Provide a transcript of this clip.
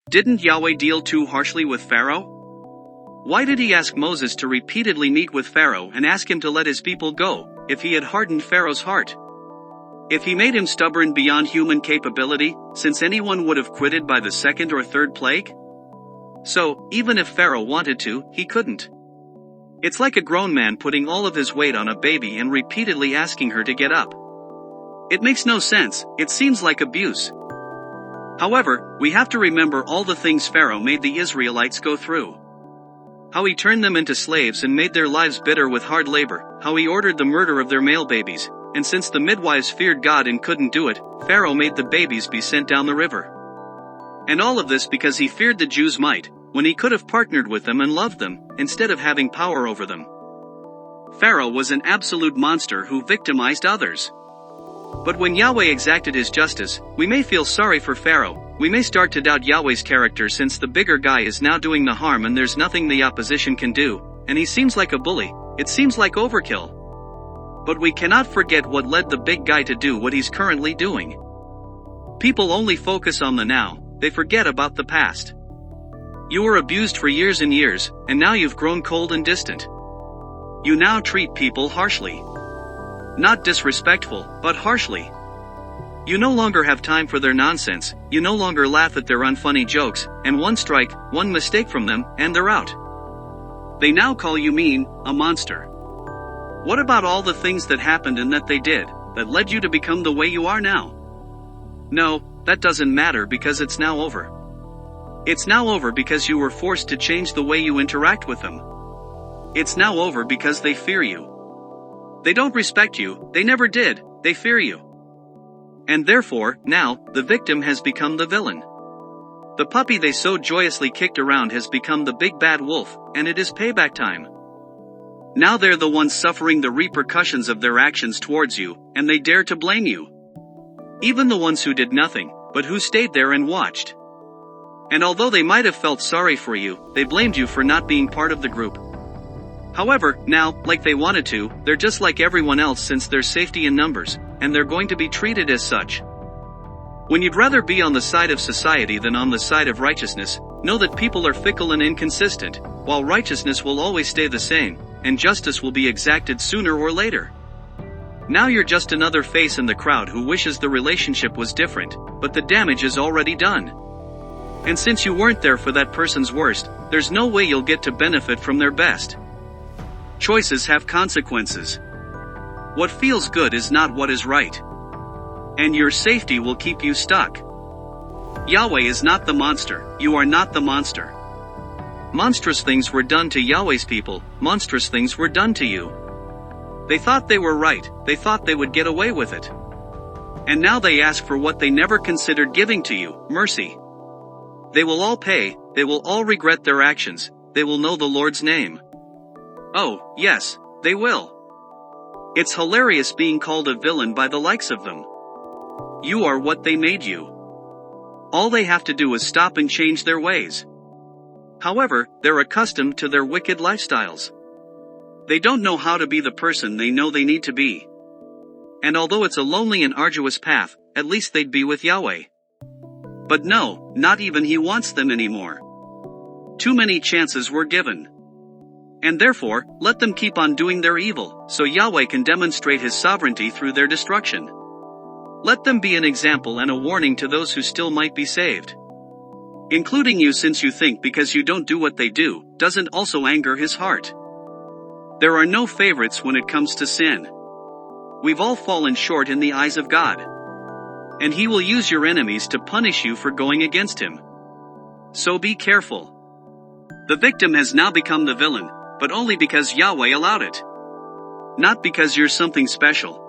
Didn't Yahweh deal too harshly with Pharaoh? Why did he ask Moses to repeatedly meet with Pharaoh and ask him to let his people go, if he had hardened Pharaoh's heart? If he made him stubborn beyond human capability, since anyone would have quitted by the second or third plague? So, even if Pharaoh wanted to, he couldn't. It's like a grown man putting all of his weight on a baby and repeatedly asking her to get up. It makes no sense, it seems like abuse. However, we have to remember all the things Pharaoh made the Israelites go through. How he turned them into slaves and made their lives bitter with hard labor, how he ordered the murder of their male babies, and since the midwives feared God and couldn't do it, Pharaoh made the babies be sent down the river. And all of this because he feared the Jews might, when he could have partnered with them and loved them, instead of having power over them. Pharaoh was an absolute monster who victimized others. But when Yahweh exacted his justice, we may feel sorry for Pharaoh, we may start to doubt Yahweh's character since the bigger guy is now doing the harm and there's nothing the opposition can do, and he seems like a bully, it seems like overkill. But we cannot forget what led the big guy to do what he's currently doing. People only focus on the now, they forget about the past. You were abused for years and years, and now you've grown cold and distant. You now treat people harshly. Not disrespectful, but harshly. You no longer have time for their nonsense, you no longer laugh at their unfunny jokes, and one strike, one mistake from them, and they're out. They now call you mean, a monster. What about all the things that happened and that they did, that led you to become the way you are now? No, that doesn't matter because it's now over. It's now over because you were forced to change the way you interact with them. It's now over because they fear you. They don't respect you, they never did, they fear you. And therefore, now, the victim has become the villain. The puppy they so joyously kicked around has become the big bad wolf, and it is payback time. Now they're the ones suffering the repercussions of their actions towards you, and they dare to blame you. Even the ones who did nothing, but who stayed there and watched. And although they might have felt sorry for you, they blamed you for not being part of the group. However, now, like they wanted to, they're just like everyone else since there's safety in numbers, and they're going to be treated as such. When you'd rather be on the side of society than on the side of righteousness, know that people are fickle and inconsistent, while righteousness will always stay the same, and justice will be exacted sooner or later. Now you're just another face in the crowd who wishes the relationship was different, but the damage is already done. And since you weren't there for that person's worst, there's no way you'll get to benefit from their best. Choices have consequences. What feels good is not what is right. And your safety will keep you stuck. Yahweh is not the monster, you are not the monster. Monstrous things were done to Yahweh's people, monstrous things were done to you. They thought they were right, they thought they would get away with it. And now they ask for what they never considered giving to you, mercy. They will all pay, they will all regret their actions, they will know the Lord's name. Oh, yes, they will. It's hilarious being called a villain by the likes of them. You are what they made you. All they have to do is stop and change their ways. However, they're accustomed to their wicked lifestyles. They don't know how to be the person they know they need to be. And although it's a lonely and arduous path, at least they'd be with Yahweh. But no, not even He wants them anymore. Too many chances were given. And therefore, let them keep on doing their evil, so Yahweh can demonstrate His sovereignty through their destruction. Let them be an example and a warning to those who still might be saved. Including you, since you think because you don't do what they do, doesn't also anger His heart. There are no favorites when it comes to sin. We've all fallen short in the eyes of God. And He will use your enemies to punish you for going against Him. So be careful. The victim has now become the villain, but only because Yahweh allowed it. Not because you're something special,